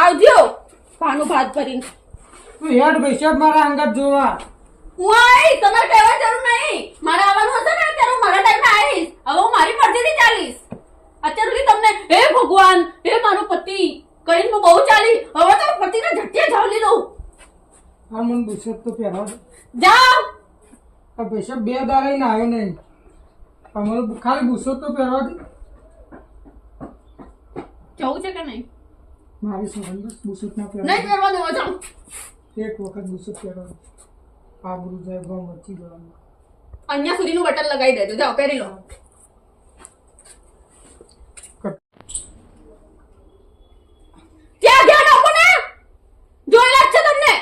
આવજો પાનું ભાત ભરીને. તું હેડ ભાઈ મારા અંગત જોવા. હું આવીશ, તમારે કહેવા જરૂર નહીં. મારે આવવાનું હશે ને ત્યારે હું મારા ટાઈમે આવીશ. હવે હું મારી મરજીથી ચાલીશ. અત્યાર સુધી તમને હે ભગવાન, હે મારો પતિ કહીને હું બહુ ચાલી. હવે તો પતિને ઝટકે ઝાલી દઉં. હા મને બુશર્ટ તો પહેરવા દે. જાઓ. આ પૈસા 2 દાડા ને આવ્યો નહીં. અમારું ખાલી બુશર્ટ તો પહેરવા દે. જવું છે કે નહીં? મારી સંબંધ બુશર્ટ ના નહીં પહેરવા પહેરવા દેવા. જાઓ. એક વખત બુશર્ટ પહેરવા દે. આબરૂ જાય ગમ વચ્ચી જવાનું. અહીંયા સુધીનું બટન લગાવી દેજો. જાઓ પહેરી લો. ત્યાં ધ્યાન આપો ને. જોયેલા જ છે તમને.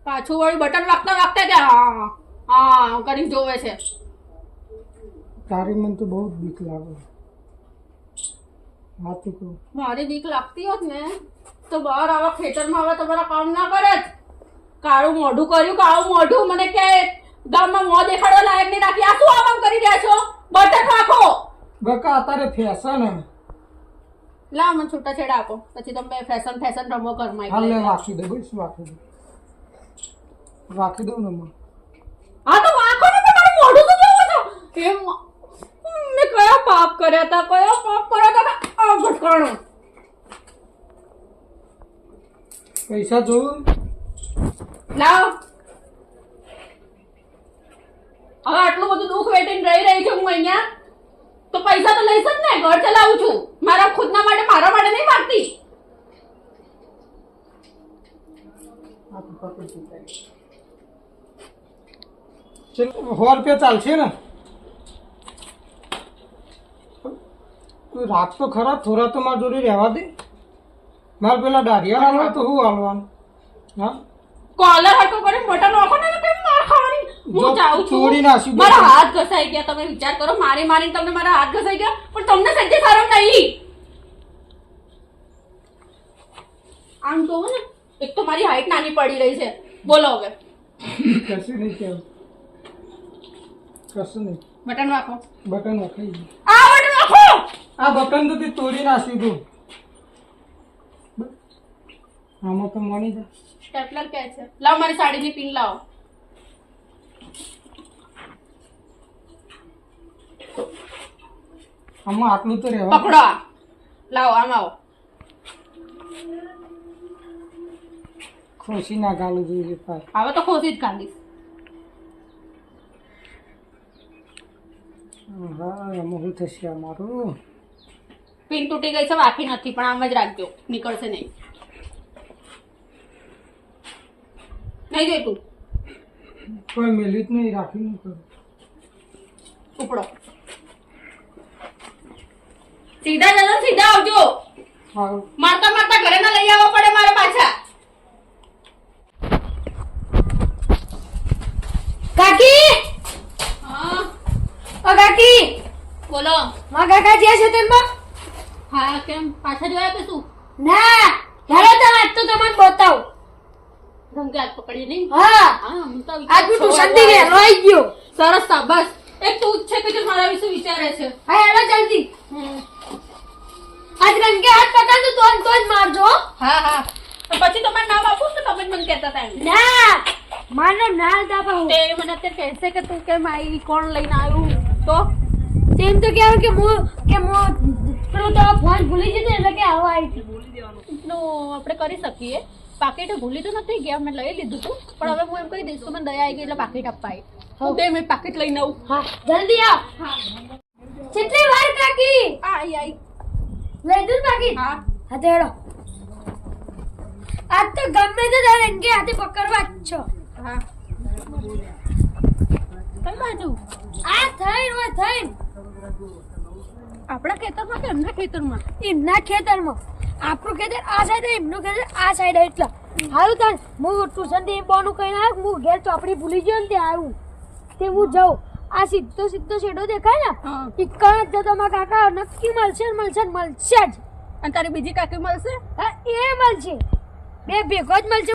પાછું વળી બટન વાગતા વાગતા કે હા હા કરી જોવે છે. તારી મને તો બહુ જ બીક લાગે. હા તું કહું મારી બીક લાગતી હોત ને તો બહાર આવા ખેતરમાં હવે તમારા કામ ના કરે જ. કાળું મોઢું કર્યું, કાળું મોઢું. મને કે ગામમાં મોં દેખાડવા લાયક નહીં રાખી. આ શું આમ કરી રહ્યા છો? બટન રાખો. બકા અત્યારે ફેશન હે. લા મને છૂટા છેડા આપો, પછી તમે ફેશન ફેશન રમો ઘરમાં. હાલ લે વાકી દે બસ વાકી દે. વાકી દઉં ને મને. હા તો વાંકો ને તમારું મોઢું તો કેવું છે? એમ મેં કયા પાપ કર્યા હતા, કયા પાપ કર્યા હતા? આ ભટકાણો. પૈસા જોઉં. લાવ. હવે આટલું બધું દુઃખ વેઠીને રહી છું હું અહીંયા, તો પૈસા તો લઈશ જ ને. ઘર ચલાવું છું મારા ખુદના માટે, મારા માટે નહીં માંગતી. આ તો પકડ ચૂકાય. ચલ 100 રૂપિયા ચાલશે ને? તું રાત તો ખરા, થોડા તો મારા જોડે રહેવા દે. મારે પેલા દાઢિયા હાલવા તો શું હાલવાનું? હા કોલર હટકો કરીને મોટા નોખો ને તો કેમ માર ખાવાની? હું જાઉં છું. છોડી નાસી મારા હાથ ઘસાઈ ગયા. તમે વિચાર કરો, મારી મારીને તમને મારા હાથ ઘસાઈ ગયા, પણ તમને સજ્જે સારો નહીં. આમ તો ને એક તો મારી હાઈટ નાની પડી રહી છે. બોલો હવે. કશું નહીં કેવું. કશું નહીં. બટન રાખો. બટન વખાઈ ગયું. આ બટન રાખો. આ બટન તો તે તોડી નાખ્યું તું. આમાં તો મળી જાય. સ્ટેપલર કે છે? લાવ મારી સાડીની પિન લાવો. આમાં આટલું તો રહેવા. પકડો આ. લાવો આમ આવો. ખુશી ના ગાલું જોઈએ પાછું. હવે તો ખોસી જ કાઢીશ. હા એમાં શું થશે અમારું? પિન તૂટી ગઈ છે, વાકી નથી, પણ આમ જ રાખજો, નીકળશે નહીં. નહીં જોઈતું. કોઈ મેલી જ નહીં, રાખી નહીં કરું. ઉપડો. સીધા જજો, સીધા આવજો. હા મારતા મારતા ઘરે ના લઈ આવવા પડે મારે પાછા. કાકી, હા ઓ કાકી, બોલો. માં કાકા જ્યાં છે તેમાં? હા કેમ પાછા જોયા કે શું? ના, હેલો તમે આજ તો તમને બતાવું. રંગે હાથ પકડી નહીં. હા, હા હું તો આજ હું ટ્યુશન થી ઘેર આવી ગયો. સરસ શાબાશ. એક તું જ છે કે જે મારા વિશે વિચારે છે. હા હેલો જલ્દી. આજ રંગે હાથ પકડજો તો જ મારજો. હા હા તો પછી તમારું નામ આપું તો તમે જ મને કહેતા હતા એમ. ના, માનો ના દાબા હું. તે મને અત્યારે કહેશે કે તું કેમ આવી, કોણ લઈને આવ્યું? તો તેમ તો કહેવું કે હું પેલો તો ફોન ભૂલી જતો એટલે કે આવો આવી હતી. નો આપણે કરી શકીએ. પાકીટ ભૂલી તો નથી ગયા, મેં લઈ લીધું હતું, પણ હવે હું એમ કહી દઈશ તો મને દયા આવી ગઈ એટલે પાકીટ અપાય. હું 2 મિનિટ પાકીટ લઈને આવું. હા જલ્દી આવ. કેટલી વાર કાકી? આઈ આઈ. લઈ દઉં પાકી? હા હા તો હેડો. આજ તો ગમે તે તારે રંગે હાથે પકડવા જ છો. હા કઈ બાજુ? આ થઈને હોય થઈને આપણા ખેતરમાં કે એમના ખેતરમાં? એમના ખેતરમાં. આપણું ખેતર આ સાઈડ, એમનું ખેતર આ સાઈડ. એટલે હારું તાર હું ટ્યુશન થી બોનું કહીને આવ્યો, હું ઘેર ચોપડી ભૂલી ગયો ને ત્યાં આવ્યું તે હું જાઉં. આ સીધો સીધો શેડો દેખાય ને, હા. ઈકણ જ જતો મારા કાકા નક્કી મળશે ને મળશે ને મળશે જ. અને તારી બીજી કાકી મળશે? હા એ મળશે, બે ભેગો જ મળશે.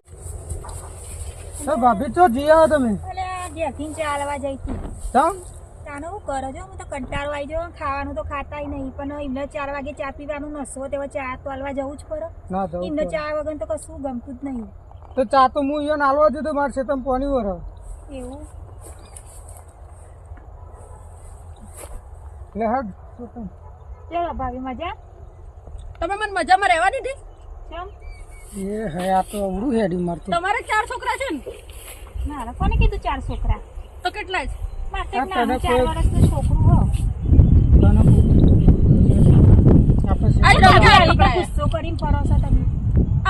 તો ભાભી તો જઈ આવો તમે. અલે જેથી ચાલવા જઈ હતી. તમ તાનો હું કરો છો? હું તો કંટાળો આવી ગયો. ખાવાનું તો ખાતાય નહીં, પણ એમને 4 વાગે ચા પીવાનું નસો તેવા ચા તો હાલવા જવું જ પડે. ના જવું એમને પડે. ચા વગર તો કશું ગમતું જ નહીં. તો ચા તો હું એને હાલવા દીધું મારે છે તમે પાણી વર એવું એટલે હટ ચલો ભાભી, મજા? તમે મને મજામાં રહેવા દીધી? કેમ? એ હે આ તો અવડું હેડી મારતું તમારે 4 છોકરા છે ને? મારા કોને કીધું 4 છોકરા? તો કેટલા છે? મારે આ એક નાનું તને 4 કોઈ- વર્ષનું છોકરું હો. આપણે આ શેઠ તો આવી કપડાં. રીતે ગુસ્સો કરીને ફરો છો તમે?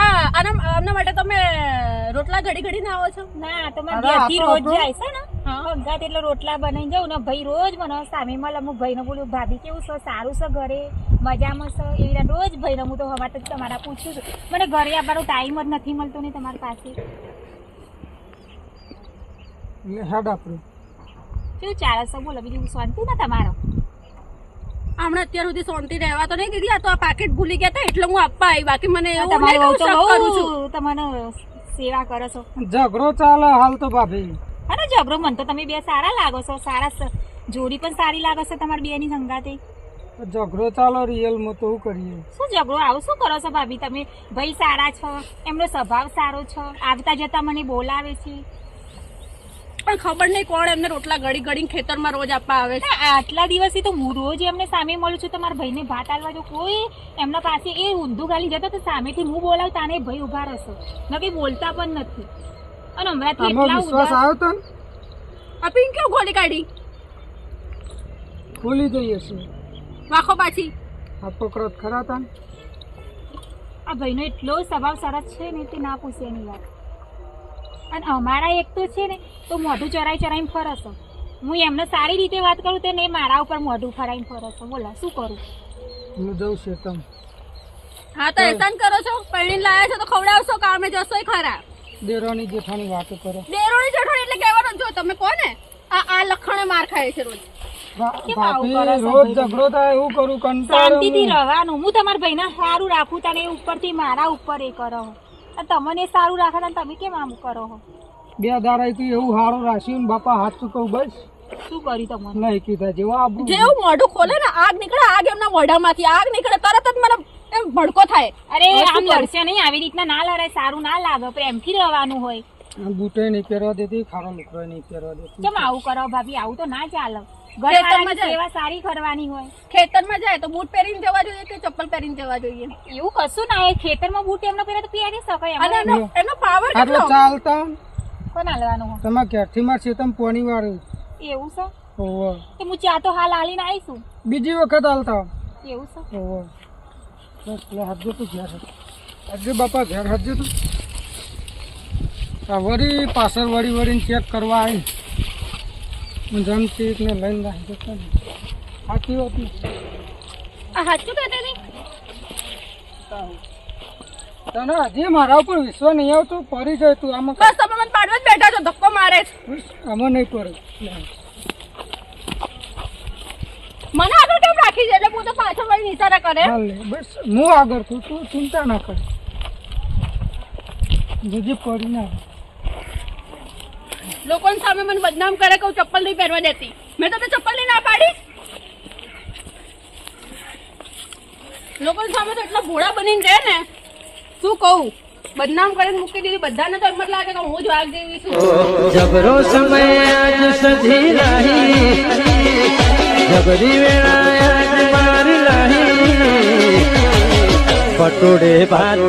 આના માટે તમે રોટલા ઘડી ઘડીને આવો છો? ના, તો મારે અરે, ઘેરથી આપણો રોજ આપણો. જાય છે ને ભંગાત એટલે રોટલા બનાવીને જાઉં ને ભાઈ રોજ મને સામે મળે. હું ભાઈને બોલું, ભાભી કેવું છે? સારું છે ઘરે? મજામાં છે? એવી રીતે રોજ ભાઈને હું તો હવા તો તમારા પૂછું છું. મને ઘરે આવવાનો ટાઈમ જ નથી મળતો ને તમારી પાસે. એટલે હેડ આપણે કેવું ચાલે છે? બોલો, બીજું શાંતિ ને તમારો? હમણાં અત્યાર સુધી શાંતિ રહેવા તો નહીં દીધી. આ તો આ પાકેટ ભૂલી ગયા હતા એટલે હું આપવા આવી. બાકી મને એવું તમારી નહીં વહુ કે તો હું શક કરું છું. બહુ તમને સેવા કરો છો. ઝઘડો ચાલે હાલ તો ભાભી અરે ઝઘડો, મને તો તમે બે સારા લાગો છો. સારા જોડી પણ સારી લાગે છે તમારી બે ની સંગાતે. ઝઘડો ચાલો રિયલમાં તો શું કરીએ શું ઝઘડો? આવું શું કરો છો ભાભી તમે? ભાઈ સારા છો, એમનો સ્વભાવ સારો છે, આવતા જતા મને બોલાવે છે. પણ ખબર નહીં કોણ એમને રોટલા ઘડી ઘડીને ખેતરમાં રોજ આપવા આવે છે. ના, આટલા દિવસથી તો હું રોજ એમને સામે મળું છું. તમારા ભાઈને ભાત આલવા જો કોઈ એમના પાસે એ ઊંધું ગાલી જતો તો સામેથી હું બોલાવું તાને ભાઈ ઉભા રહેશે. નકી બોલતા પણ નથી. અને હમણાંથી આમાં એટલા વિશ્વાસ ઉદાસ. આવ્યો તો ને આ પિંક કેવું ગોળી કાઢી ભૂલી જઈએ છે વાખો પાછી. આ પકડત ખરા તા આ ભાઈનો એટલો સ્વભાવ સરસ છે ને તે ના પૂછે એની વાત. અને અમારા એક તો છે ને તો મોઢું ચરાઈ ચરાઈને ફરશે. હું એમને સારી રીતે વાત કરું તે ને એ મારા ઉપર મોઢું ફરાઈને ફરશે. બોલો શું કરું? હું જઉં છે તમે હા તો એહસાન કરો છો? પૈણીને લાયા છો તો ખવડાવશો, કામે જશો ખરા. દેરાની જેઠાની વાતો કરો દેરોની જેઠોણી એટલે કહેવાનું જો તમે કોને આ લખણે માર ખાય છે રોજ. કેમ આવું ભાભી કરો છો રોજ ભાઈ? ઝઘડો થાય એવું કરું શાંતિથી કંટાળો રહેવાનું. હું તમારા ભાઈને સારું રાખું તને એ ઉપરથી મારા ઉપર એ કરો. અને તમને સારું રાખે ને તમે કેમ આમ કરો છો? બે દાડા તું એવું હારું રાખ્યું ને બાપા હાથ ચૂકવું બસ શું કર્યું તમને? નહીં કીધા જેવા આબુ જેવું મોઢું ખોલે ને આગ નીકળે, આગ એમના મોઢામાંથી આગ નીકળે તરત જ મને એમ ભડકો થાય. અરે હવે શું આમ કરું? લડશે નહીં, આવી રીતના ના લડાય, સારું ના લાગે. પ્રેમથી રહેવાનું હોય. બૂટે નહીં પહેરવા દેતી ખારો લુકડો નહીં પહેરવા દેતી કેમ આવું કરો ભાભી? આવું તો ના ચાલે. ખેતરમાં ઘરવાળાની જાય. સેવા સારી કરવાની હોય. ખેતરમાં જાય તો બૂટ પહેરીને જવા જોઈએ કે ચપ્પલ પહેરીને જવા જોઈએ? એવું કશું ના હોય. ખેતરમાં બૂટ એમનો પહેરે તો પહેરી શકાય. અને એમાં એનો પાવર આટલો કેટલો? ચાલતા કોણ હાલવાનું હોય? તમારા ઘેરથી માર છે તમે પોણી વાળું એવું છે ઓહો તો હું ચા તો હાલ હાલીને આવીશું. બીજી વખત હાલતા એવું છે. ઓહો બસ લે હજુ તું ઘેર હજુ બાપા ઘેર હજુ તું આ વળી પાછળ વળીને ચેક કરવા આવી હું જમતી ને લઈને રાખી જતો ને સાચી વાત ને આ સાચું કહેતી હતી? તને હજી મારા ઉપર વિશ્વાસ નહીં આવતો પડી જાય તું આમાં બસ તમે મને પાડવા જ બેઠા છો, ધક્કો મારે છે. આમાં નહીં પડે મને આગળ કેમ રાખી છે? એટલે હું તો પાછળ વળી નિશારા કરે. હાલ લે બસ હું આગળ છું તું ચિંતા ના કર બીજી પડી ના લોકોની સામે મને બદનામ કરે કે હું ચપ્પલ નહીં પહેરવા દેતી. મેં તો ચપ્પલ ની ના પાડી. લોકોની સામે તો એટલા ભોળા બનીને રહે ને, શું કહું? બદનામ કરીને મૂકી દીધી. બધાને તો એમ જ લાગે કે હું જ વાઘ જેવી છું. જબરો સમય આજ સધી રહી જબરી વેળા આજ મારી લાહી પટોળે ભાત